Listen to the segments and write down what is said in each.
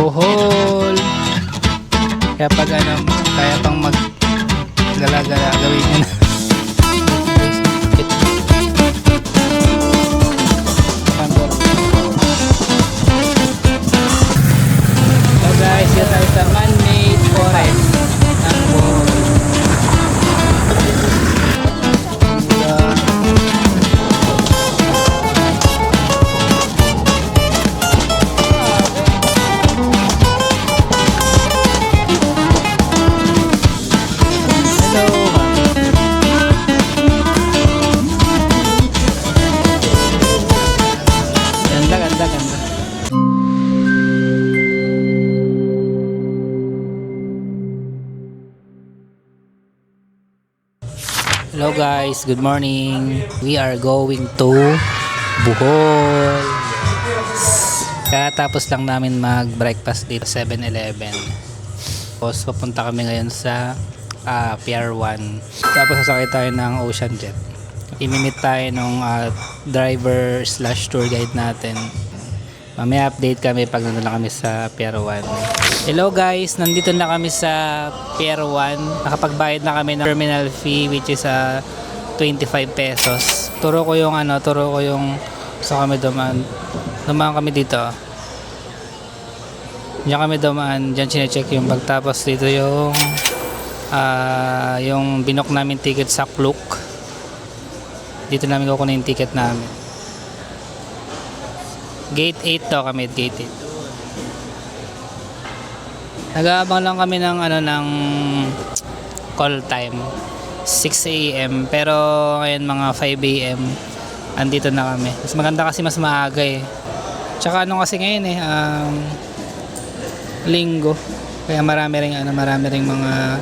Bohol. Kaya pag kaya pang mag-gala-gala, gawin nyo na. So guys, dito tayo sa man-made forest ng Bohol. Hello guys, good morning. We are going to Bohol. Katapos lang namin mag-breakfast dito 7-Eleven. Tapos papunta kami ngayon sa Pier 1. Tapos sasakay tayo ng Ocean Jet. Imimit tayo ng driver / tour guide natin. Mamaya update kami pag nandun na kami sa Pier 1. Hello guys, nandito na kami sa Pier 1. Nakapagbayad na kami ng terminal fee which is 25 pesos. Turo ko yung sa kami dumaan. Dumaan kami dito. Diyan kami dumaan, diyan chine-check yung bag. Tapos dito yung binok namin ticket sa Klook. Dito namin kukunin yung ticket namin. Gate 8 to kami, gate 8. Nag-aabang lang kami ng ng call time 6 AM pero ngayon mga 5 AM andito na kami. Mas maganda kasi mas maaga eh. Tsaka kasi ngayon linggo. Kaya marami ring mga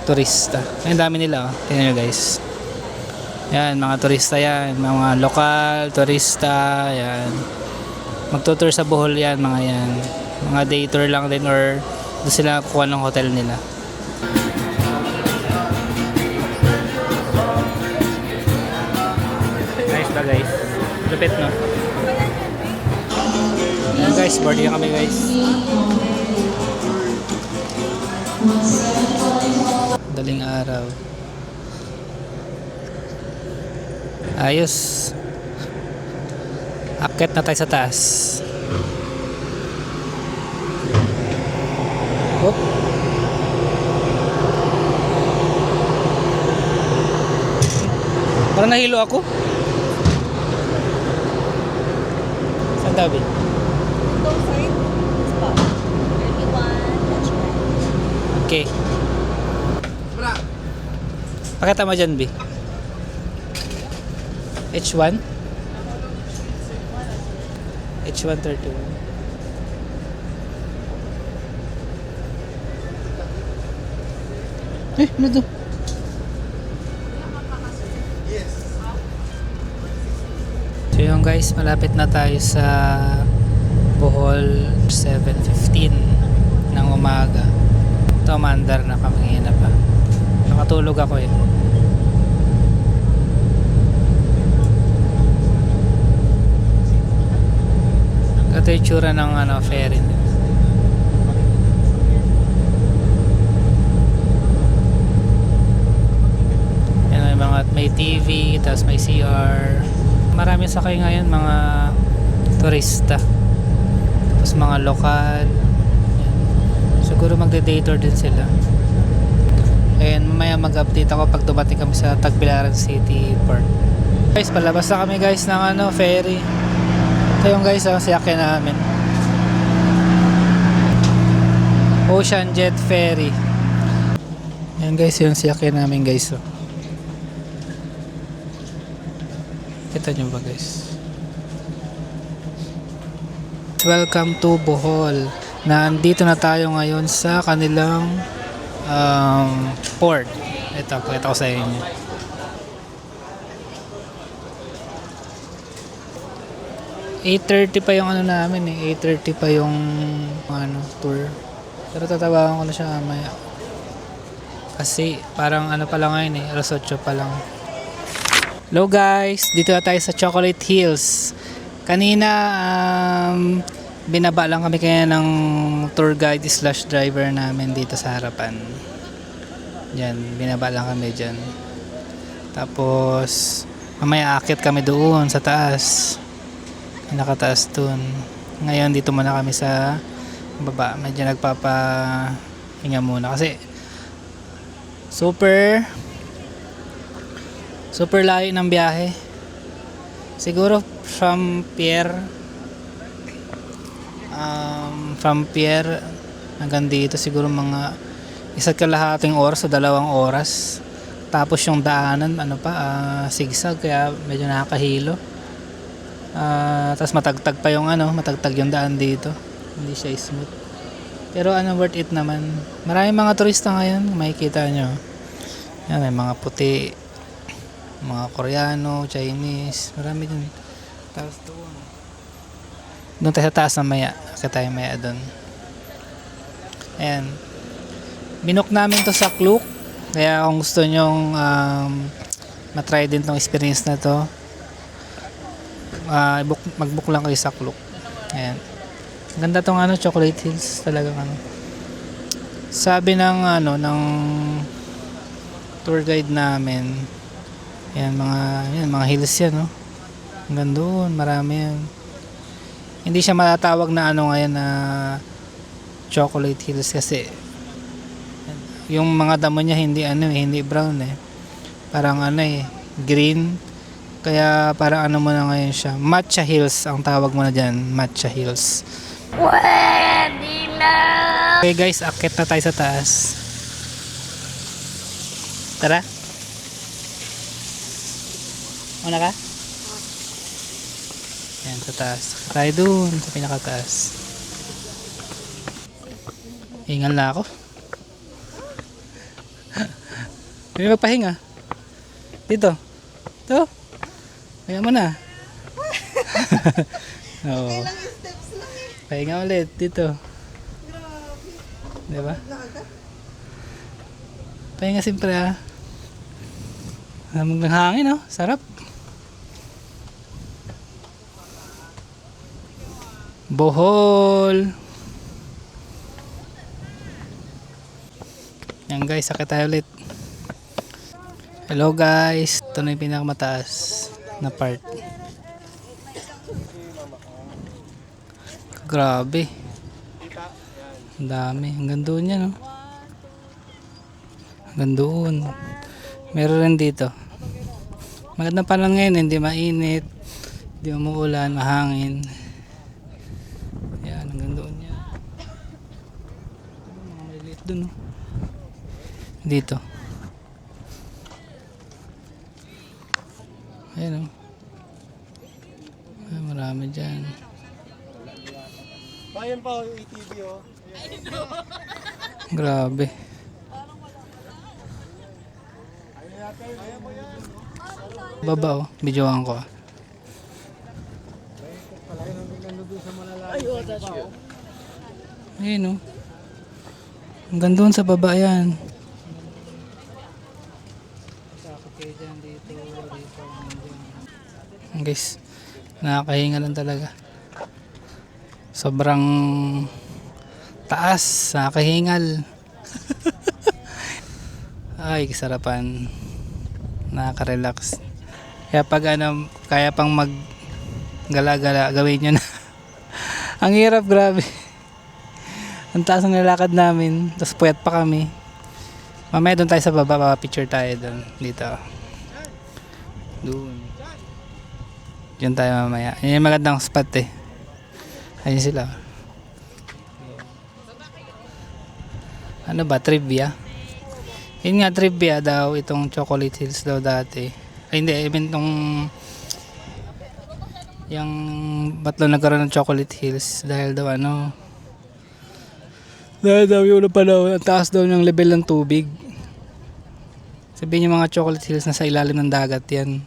turista. Ang dami nila, tingnan nyo guys. Yan, mga turista yan, mga lokal, turista, yan. Magtutour sa Bohol yan, mga yan. Mga day tour lang din or doon sila kukuha ng hotel nila. Nice ba guys? Lupit no? Ayan guys, boarding kami guys. Daling araw. Ayos. Akit na tayo sa taas. Hop. Parang nahilo ako. Saan tabi? Okay. Pakita mo dyan, B. H1? H131. Ano to? So yun guys, malapit na tayo sa Bohol. 7:15 ng umaga. Ito, mandar na kami na pa. Nakatulog ako eh. Ito yung tsura ng ferry. Yan, may TV, tapos may CR. Marami sakay ngayon mga turista. Tapos mga lokal. Yan. Siguro magde-day tour din sila. And mamaya mag-update ako pag dumating kami sa Tagbilaran City Port. Guys, palabas na kami guys ng ferry. Ito yung guys, siyakyan namin. Ocean Jet Ferry. Yan guys, yung siyakyan namin guys. Kita nyo ba guys? Welcome to Bohol. Nandito na tayo ngayon sa kanilang port. Ito, pakita ko sa inyo. 8:30 pa yung namin eh. 8:30 pa yung tour. Pero tatawagan ko na siya mamaya. Kasi parang pa lang ngayon eh. Alas 8 pa lang. Hello guys, dito na tayo sa Chocolate Hills. Kanina Binaba lang kami kaya ng tour guide slash driver namin dito sa harapan. Yan, binaba lang kami dyan. Tapos mamaya aakyat kami doon sa taas. Nakataas doon. Ngayon dito muna kami sa baba. Medyo nagpapahinga muna kasi super layo ng biyahe. Siguro from Pierre hanggang dito siguro mga 1.5 oras o 2 oras. Tapos yung daanan zigzag kaya medyo nakakahilo. Tapos matagtag pa yung matagtag yung daan dito. Hindi siya smooth. Pero worth it naman. Maraming mga turista ngayon, makikita nyo. Yan, may mga puti, mga Koreano, Chinese, marami din. Tapos doon tayo sa taas na maya. Kasi tayo maya doon. Ayan. Binook namin to sa Klook. Kaya kung gusto nyong matry din tong experience na to, mag-book lang kayo sa Klook. Ayan. Ganda tong Chocolate Hills talagang Sabi ng tour guide namin, mga hills yan, no. Hanggang doon, marami yan. Hindi siya matatawag na ngayon na Chocolate Hills kasi yung mga damo niya hindi brown Parang green. Kaya parang mo na ngayon siya. Matcha Hills ang tawag mo na diyan, Matcha Hills. Pwede na. Okay guys, akit na tayo sa taas. Tara. Una ka? Yan, sa taas. Tayo dun, sa pinakataas. Hingal na ako. May magpahinga. Dito. Ito. Pahinga mo na. Oo. Pahinga ulit dito. Diba? Pahinga siyempre Lamig ng hangin sarap. Bohol. Yan guys, sakit tayo ulit. Hello guys, ito na yung pinakamataas na part. Grabe. Ang dami. Hanggang doon yan Hanggang doon. Meron rin dito. Magandang panahon ngayon, hindi mainit, hindi umuulan, mahangin. Yan, hanggang doon yan. Mga maliliit doon dito. Ayan Ay, marami dyan. Bayan pa yung ATV Grabe. Baba videoan ko. Ayun hanggang doon sa baba yan. Guys, nakakahinga lang talaga. Sobrang taas, nakakahingal. Ay, kasarapan. Nakaka-relax. Kaya pag kaya pang mag-gala-gala, gawin nyo na. Ang hirap, grabe. Ang taas ng nilakad namin, tapos puyat pa kami. Mamaya doon tayo sa baba, picture tayo doon, dito. Doon. Diyan tayo mamaya. Yan yung magandang spot Ayun sila. Ano ba? Trivia? Yun nga, trivia daw. Itong Chocolate Hills daw dati. Ay hindi, even itong yung ba't daw nagkaroon ng Chocolate Hills dahil daw dahil daw yung panahon ang taas daw ng level ng tubig. Sabihin yung mga Chocolate Hills na sa ilalim ng dagat yan.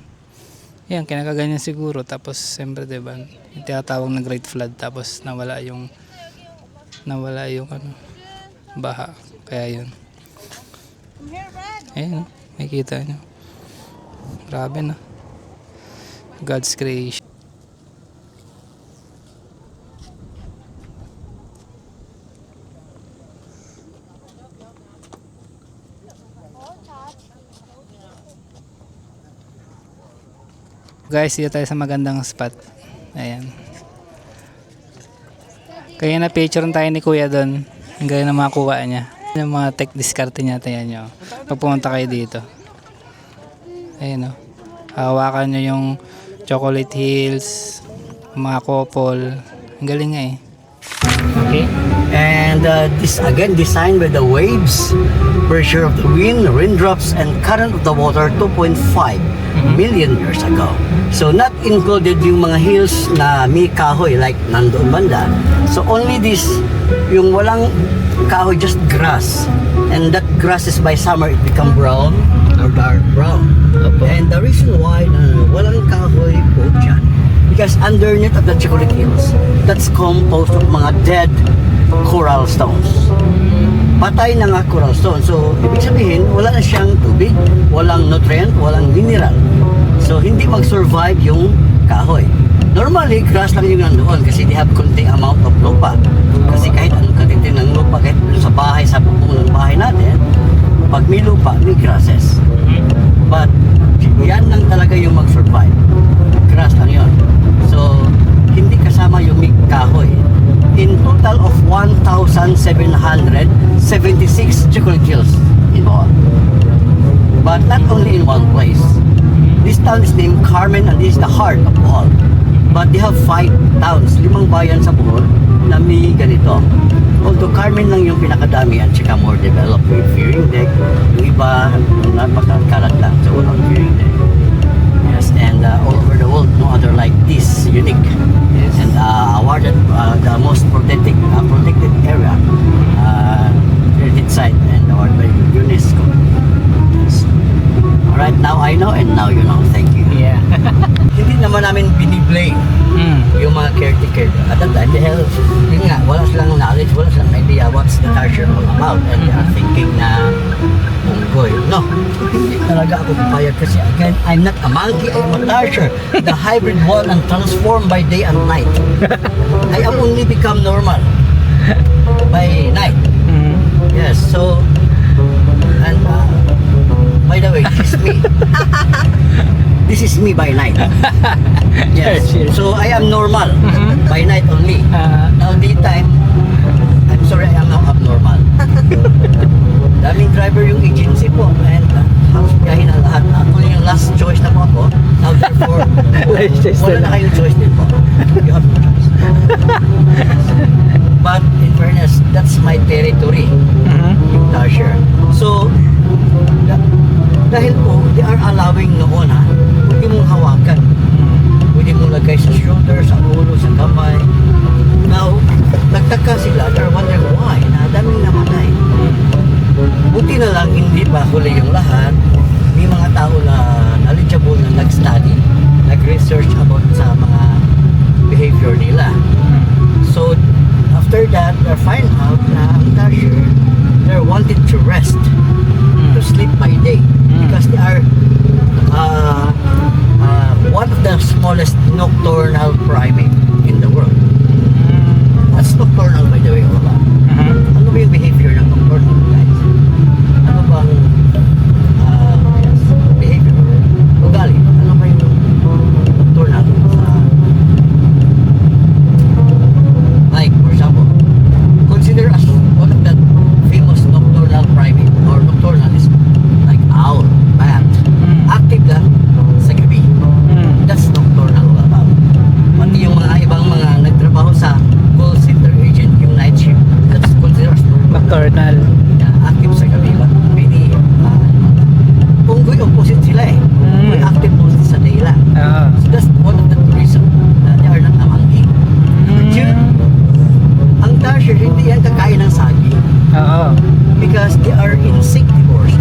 Yan, kinakaganyan siguro. Tapos, siyempre, diba, yung tinatawag na Great Flood. Tapos, nawala yung baha. Kaya yun. Ayun, makikita nyo. Grabe na. God's creation. Guys, dito tayo sa magandang spot. Ayan. Kaya na picture tayo ni Kuya doon. Ang gaya na makakuha niya. Yung mga tech discarte niya, tayo nyo. Pag pumunta kayo dito. Ayan o. Hawakan nyo yung chocolate hills, mga couple. Ang galing nga eh. Okay. And this again designed by the waves, pressure of the wind, raindrops, and current of the water 2.5 million years ago. So not included yung mga hills na may kahoy like nandoon banda. So only this, yung walang kahoy, just grass. And that grass is by summer it become brown or dark brown. And the reason why walang kahoy po dyan, because underneath of the chocolate hills, that's composed of mga dead coral stones. Patay na nga coral stones. So, ibig sabihin, wala na siyang tubig, walang nutrient, walang mineral. So, hindi mag-survive yung kahoy. Normally, grass lang yung nandoon kasi they have konting amount of lupa. Kasi kahit anong katitin ng lupa, kahit sa bahay, sa pupunan ng bahay natin, pag may lupa, may grasses. But, yan lang talaga yung mag-survive. Grass lang yun. So, hindi kasama yung may kahoy. In total of 1,776 chocolate hills in Bohol. But not only in one place. This town is named Carmen and this is the heart of Bohol. But they have 5 towns, 5 bayan sa Bohol na may ganito. Although Carmen lang yung pinakadami at saka more developed with Fearing Deck. Yung iba, napakalat lang. So, walang Fearing Deck. Yes, and all over the world, no other like this, unique. Yes. And awarded the most protected area, heritage site, and awarded by UNESCO. Yes. Alright, now I know and now you know. Thank you. Yeah. Hindi naman namin biniblame yung mga caretaker. At that time, dahil yun nga, wala silang knowledge, wala silang idea what's the Tasher all about. And they are thinking na unggoy. No, hindi talaga ako papayag kasi again, I'm not a monkey, I'm a Tasher. The hybrid one and transformed by day and night. I am only become normal by night. Yes, so, and by the way, this is me. This is me by night. Yes. So I am normal by night only. Now daytime, I'm sorry, I am now abnormal. Daming driver yung agency po and halos biyahin na lahat. Ako yung last choice na po ako. Now therefore, wala na kayong choice din po. You have no choice. But in fairness, that's my territory. Yung Tasher. So, dahil po, they are allowing noon pwede mong hawakan. Pwede mong lagay sa shoulder, sa ulo, sa kamay. Now, nagtaka sila, they're wondering why, na daming namatay. Buti na lang, hindi pa huli yung lahat. May mga tao na knowledgeable na nag-study, nag-research about sa mga behavior nila. So, after that, they find out na ang Tasher, they're wanted to rest, to sleep by day. Because they are one of the smallest nocturnal primate in the world. What's nocturnal, by the way, Ola? Ano ba yung behavior ng nocturnal, guys? Ano ba ang yes, behavior? Ugali. Ano ba yung nocturnal? Like, for example, consider us one of the famous nocturnal primate or nocturnalist like owl, bat. Active lang sa gabi. That's nocturnal all about. Pati yung mga ibang mga nagtrabaho sa call center agent, yung night shift, that's considered as Nocturnal. yeah, active sa gabi. But maybe, unggoy opposite sila eh. Unggoy active mostly sa daylight. So that's one of the reason na they are not a monkey. But ang Tasher, hindi yan kakain ng saging. Because they are insectivores.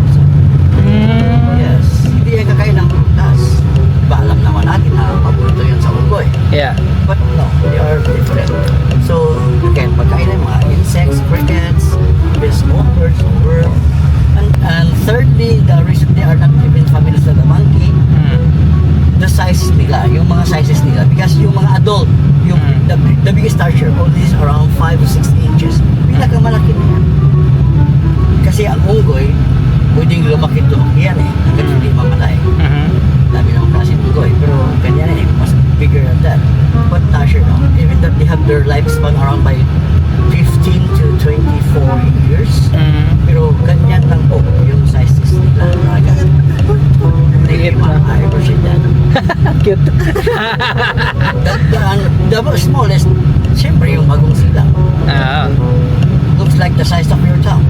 Yes, hindi yan kakain ng prutas. Diba, alam naman natin na paborito yun sa unggoy. Yeah. But no, they are different. So, again, pagkain ng mga insects, crickets, small birds, worms. And thirdly, the reason they are not even familiar with the monkey, the sizes nila, yung mga sizes nila. Because yung mga adult, yung the biggest Tasher only is around 5 to 6 inches. Pinakamalaki na yan. Kasi ang unggoy, pwedeng lumaki yan eh, hanggang hindi mamatay. dami ng klase ng goy. Pero ganyan eh, mas bigger than that. But Tasher, no? Even that they have their lifespan around by 15 to 24 years. Pero ganyan lang po yung sizes nila. Liit na. I appreciate that. Cute. The smallest, siyempre yung bagong silang. Looks like the size of your thumb.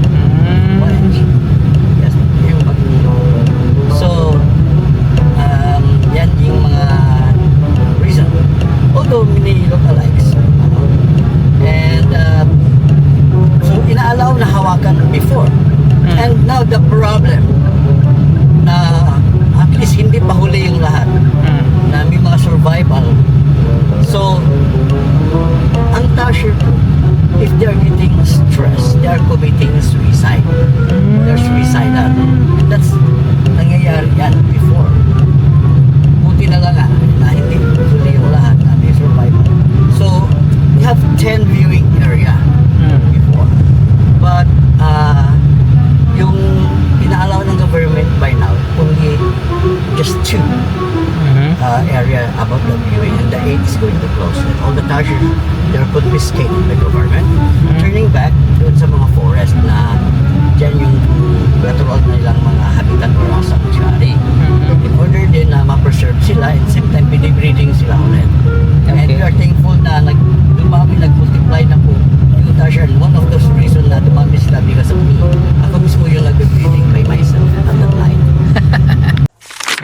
One inch. Yes, yung bagong. So, yan yung mga reason. Although many look-alikes. And so inaalaw na hawakan before. And now the problem na at least hindi pa huli yung lahat. Na may mga survival. So, ang Tasher, if they are getting stressed, they are committing suicide. They're suicidal. And that's nangyayari yan before. Buti na lang na hindi huli yung lahat na may survival. So, we have 10 viewing area before. But, yung inaalaw ng government by now, only just 2 area about the viewing, and the 8 is going to close. And all the Tasher, they're confiscated by government, turning back doon sa mga forest na dyan yung natural na ilang mga habitat or sanctuary. In order din na ma-preserve sila and same time binibreeding sila ulit. And we are thankful na nag-multiply na po yung Tasher. And one of those reasons na dumami sila because of me. Ako mismo yung nag-breeding by myself at that time.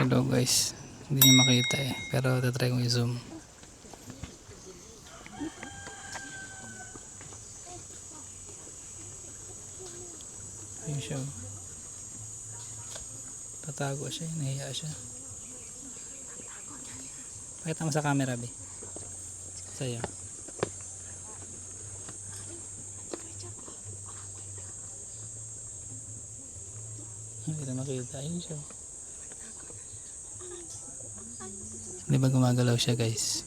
Hello guys. Hindi niyo makita eh. Pero tatry kong i-zoom. Ayun siya. Tatago siya. Nahiya siya. Pakita mo sa camera, Bi. Sa'yo. Hindi na makita. Ayun siya. Di ba gumagalaw siya guys?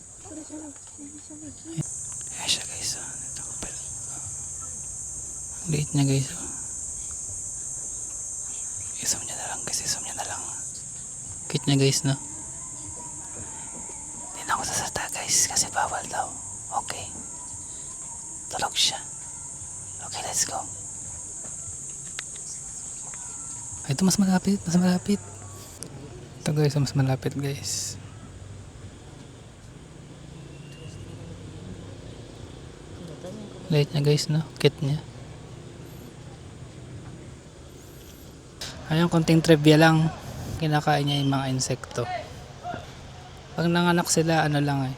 Ayan siya guys. Ito ko pala. Ang liit niya guys. I-zoom niya na lang guys. I-zoom niya na lang. Cute niya guys no? Hindi na ako sasata guys. Kasi bawal daw. Okay. Tulog siya. Okay, let's go. Ito mas malapit. Mas malapit. Ito guys. Mas malapit guys. Light niya guys no, cute niya. Ayun, konting trivia lang. Kinakain niya yung mga insekto. Pag nanganak sila, ano lang eh.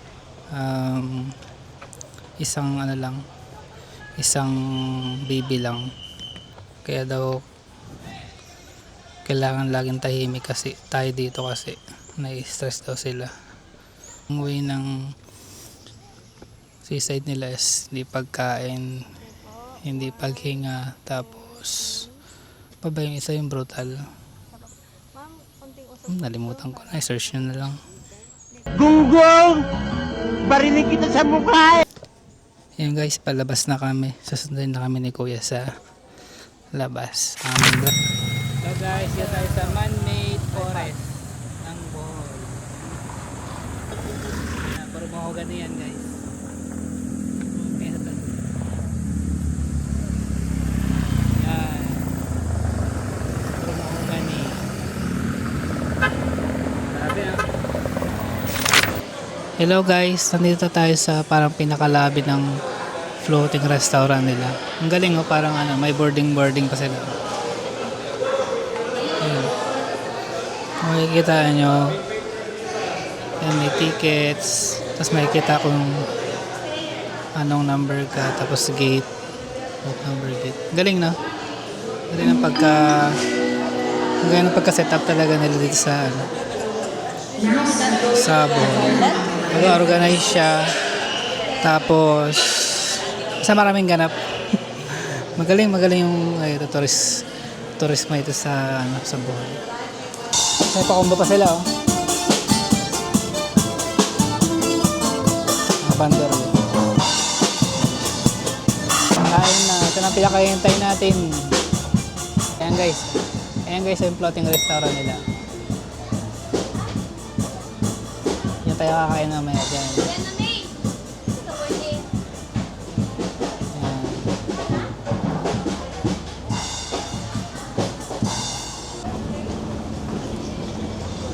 Isang ano lang. Isang baby lang. Kaya daw kailangan laging tahimik kasi tayo dito kasi nai-stress daw sila. Ang way ng suicide nila is hindi pagkain, hindi paghinga, tapos pa ba yung isa yung brutal? Nalimutan ko na, i-search nyo na lang. Gunggong! Barinig kita sa mukha! Yan guys, palabas na kami. Susundin na kami ni Kuya sa labas. So guys, yan tayo sa man-made forest ng Bohol. Puro mahogany yan guys. Hello guys, nandito tayo sa parang pinakalabi ng floating restaurant nila. Ang galing oh, parang ano, may boarding pa sila. Ayun. Makikita nyo, yan, may tickets, tapos makikita kung anong number ka, tapos gate, what number gate. Galing no? Galing ang pagka-setup talaga nila dito sa ano, sa Bohol. Mag-organize siya, tapos sa maraming ganap. magaling yung tourism ito sa ano, sa Bohol. May pakumba pa sila oh. Mga bandor. Kain na, ito na pinakahintay natin. Ayan guys yung floating restaurant nila. tayo kakain mamaya dyan. Ayan.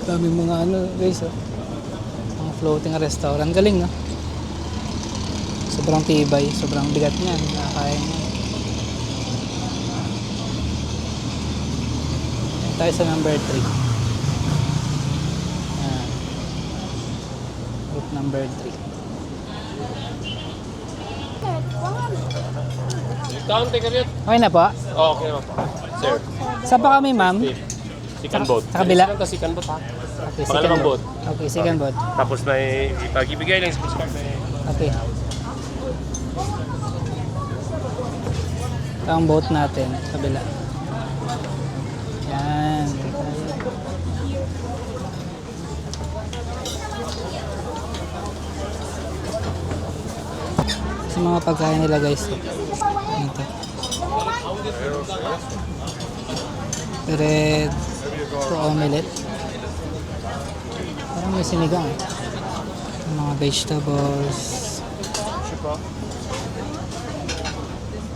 Daming mga ano guys, oh. Mga floating restaurant. Galing, no? Sobrang tibay, sobrang bigat niyan. Nakakain niya. Tayo sa number 3. Ayan. Group number 3. Kaunti ka rin? Okay na po? Oo, okay naman po. Sir, Saan pa kami, ma'am? second boat. Sa kabila? Second boat ha? Okay, Pangalawang boat. Okay, second boat. Tapos may ipag-ibigay lang sa subscribe may... Okay. Ito ang boat natin, kabila. Yan. Sa mga pagkain nila guys. Ano to? Bread. Ito omelette. Parang may sinigang. Mga vegetables.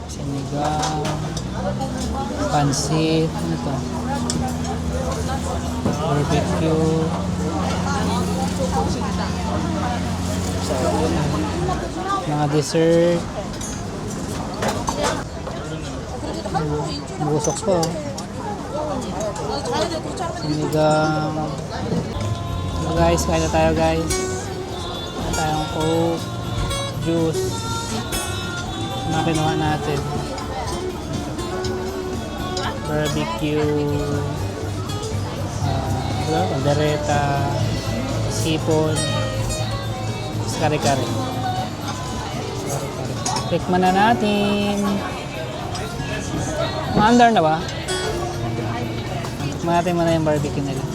Sinigang. Pansit. Ano to? Barbecue. Mga dessert. Busok po. Sinigang. So guys, kain na tayo guys. Kain na tayong Coke, juice. Mga kinuha natin. Barbecue. Kaldereta. Sipon. Kare-kare. Tikman na natin. Maandar na ba? Tikman natin muna yung barbecue nila.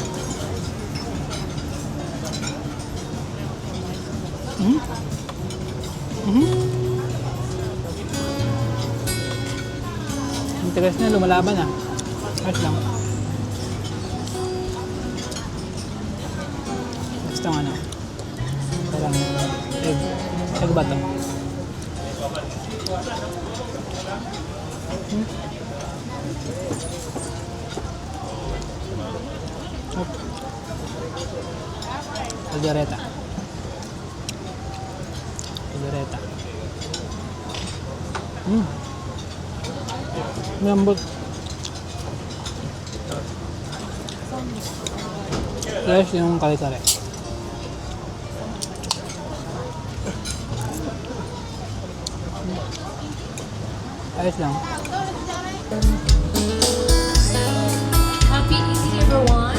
Ang tigas na, lumalaban ah. Ayos lang. Gusto nga na. Parang egg. Egg ba ito? Caldereta. Caldereta. Lambot. Fresh yung kare-kare. Ayos lang. Happy easy everyone.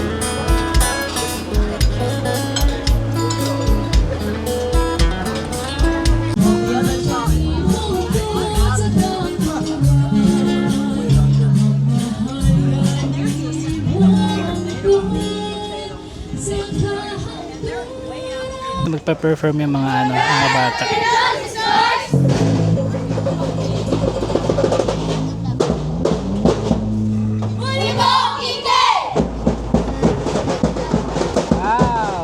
Magpa-perform yung mga ano, mga bata. Wow!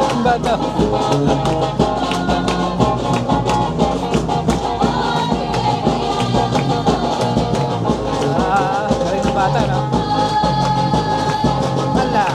Ang bata. Galing ng bata, no? Wala.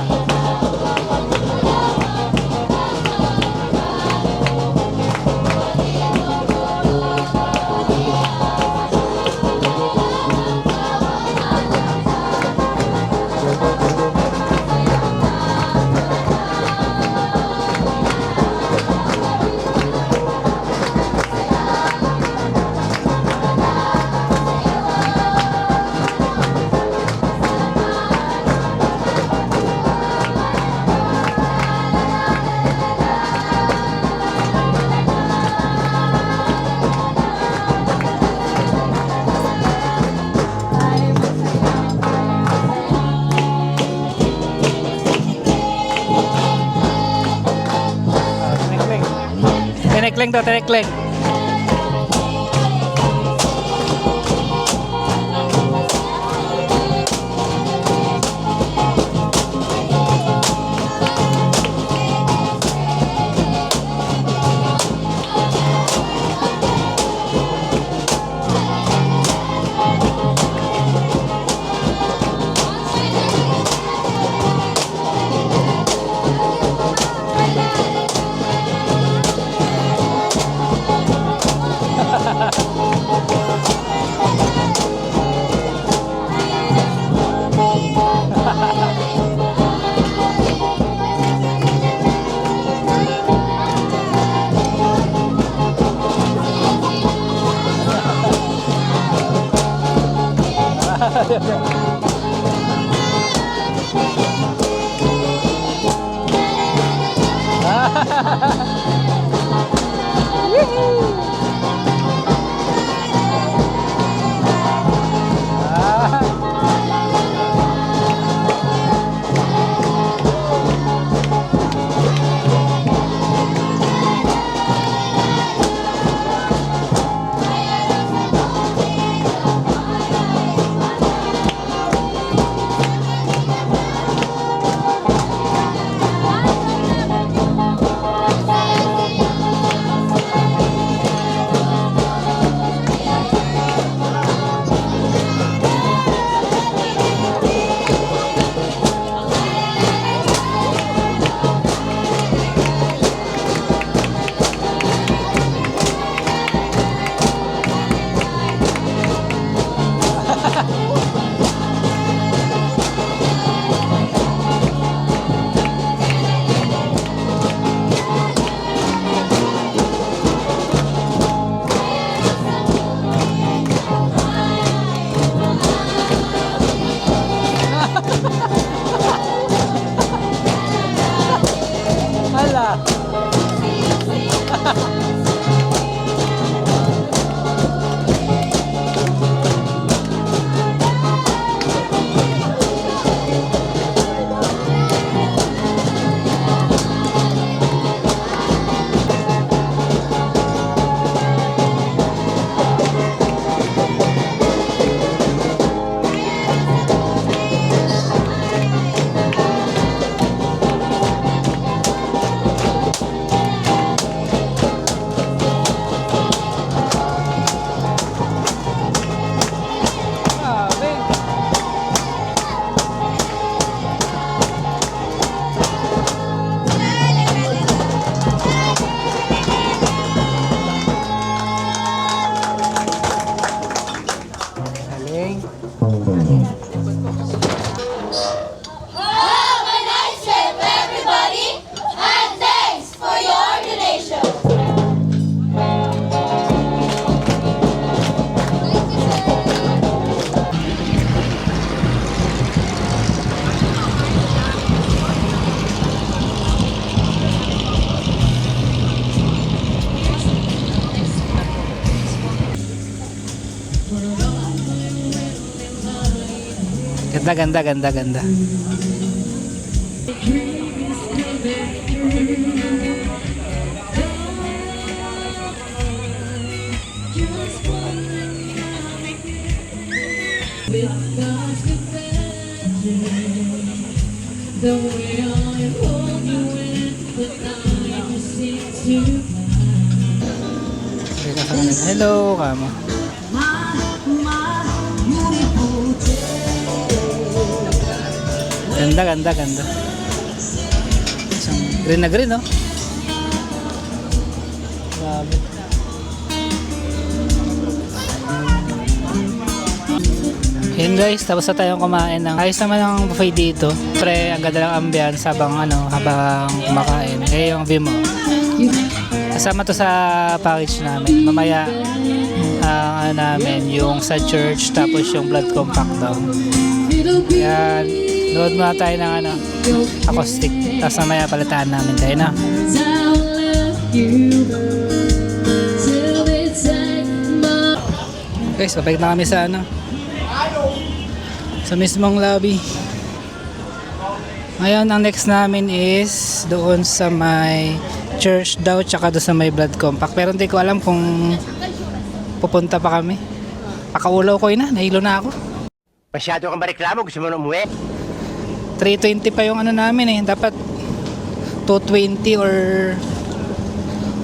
Terekleng daw, terekleng. Have a nice trip, everybody, and thanks for your donation. Ganda, ganda, ganda, ganda. Hello, kamo. Ganda, ganda, ganda. Isang green na green, no? Grabe. Yun guys, tapos na tayong kumain ng ayos naman ang buffet dito. Pre, ang ganda ng ambience habang kumakain. Kaya yung view mo. Kasama to sa package namin. Mamaya namin yung sa church tapos yung blood compact daw. Yan. Load muna tayo ng acoustic. Tapos mamaya palitaan namin tayo na. Guys, babalik na kami sa sa mismong lobby. Ngayon, ang next namin is doon sa may church daw, tsaka doon sa may blood compact. Pero hindi ko alam kung pupunta pa kami. Pakaulaw ko na, nahilo na ako. Masyado kang mareklamo, gusto mo na umuwi? 320 pa yung ano namin eh. Dapat 220 or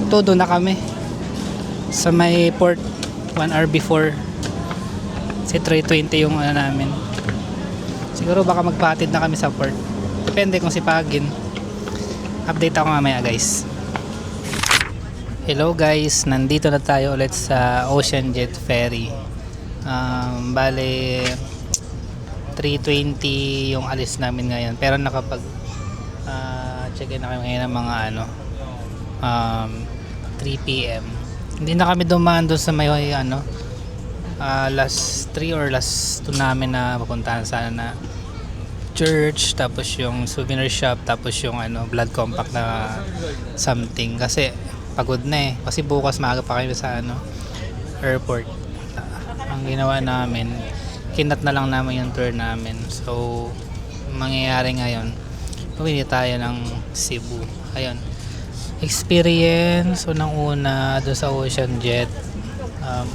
2 doon na kami. Sa may port 1 hour before. Kasi 320 yung ano namin. Siguro baka magpahatid na kami sa port. Depende kung sipagin. Update ako mamaya guys. Hello guys, nandito na tayo ulit sa Ocean Jet Ferry. Bale 3:20 yung alis namin ngayon, pero nakapag check-in na kami ngayon ng mga 3 PM. Hindi na kami dumaan doon sa may last 3 or last 2 namin na pupuntahan sana na church, tapos yung souvenir shop, tapos yung blood compact na something, kasi pagod na eh, kasi bukas maaga pa kami sa airport. Ang ginawa namin, kinat na lang namin yung tour namin. So mangyayari ngayon, pumili tayo ng Cebu. Ayun, experience unang-una doon sa Ocean Jet,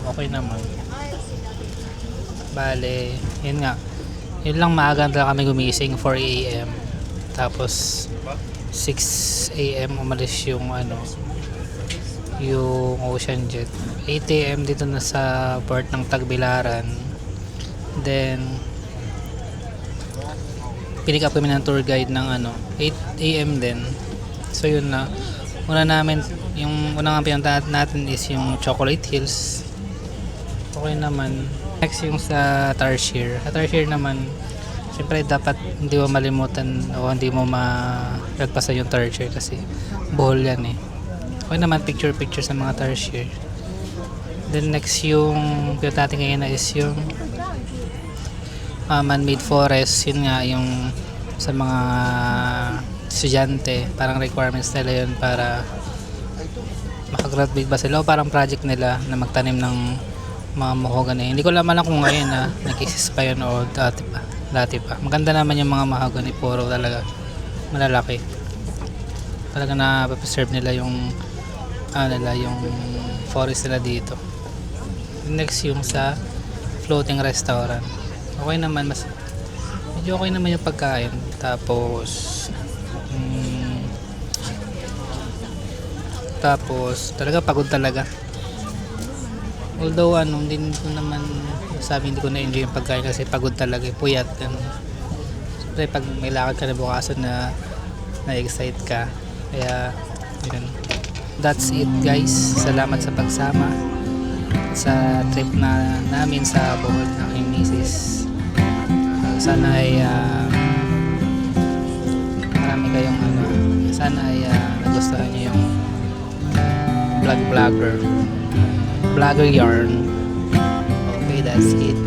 okay naman. Bale, yun nga, yun lang, maaga na kami gumising, 4 AM. Tapos 6 AM umalis yung yung Ocean Jet. 8 AM dito na sa port ng Tagbilaran. Then pinick up kami ng tour guide ng 8 AM din. So yun na. Yung unang pinuntahan natin is yung Chocolate Hills. Okay naman. Next yung sa Tarsier. Sa Tarsier naman, siyempre dapat hindi mo malimutan o hindi mo malagpasan yung Tarsier kasi Bohol yan eh. Okay naman, picture sa mga Tarsier. Then next yung pinuntahan natin ngayon na is yung man-made forest. Yun nga yung sa mga estudyante, parang requirements nila yun para makagraduate ba sila o parang project nila na magtanim ng mga mahogany. Hindi ko alam kung ngayon na nag-exist pa yun o dati pa. Maganda naman yung mga mahogany, puro talaga malalaki. Talaga na preserve nila yung yung forest nila dito. Next yung sa floating restaurant. Okay naman, medyo okay naman yung pagkain. Tapos talaga pagod talaga. Although hindi ko naman hindi ko na-enjoy yung pagkain kasi pagod talaga, puyat. Siyempre pag may lakad ka na bukasan na-excite ka. Kaya yun. That's it guys. Salamat sa pagsama sa trip namin sa Bohol ng aking misis. Sana ay marami kayong sana ay nagustuhan niyo yung vlogger yarn. Okay, that's it.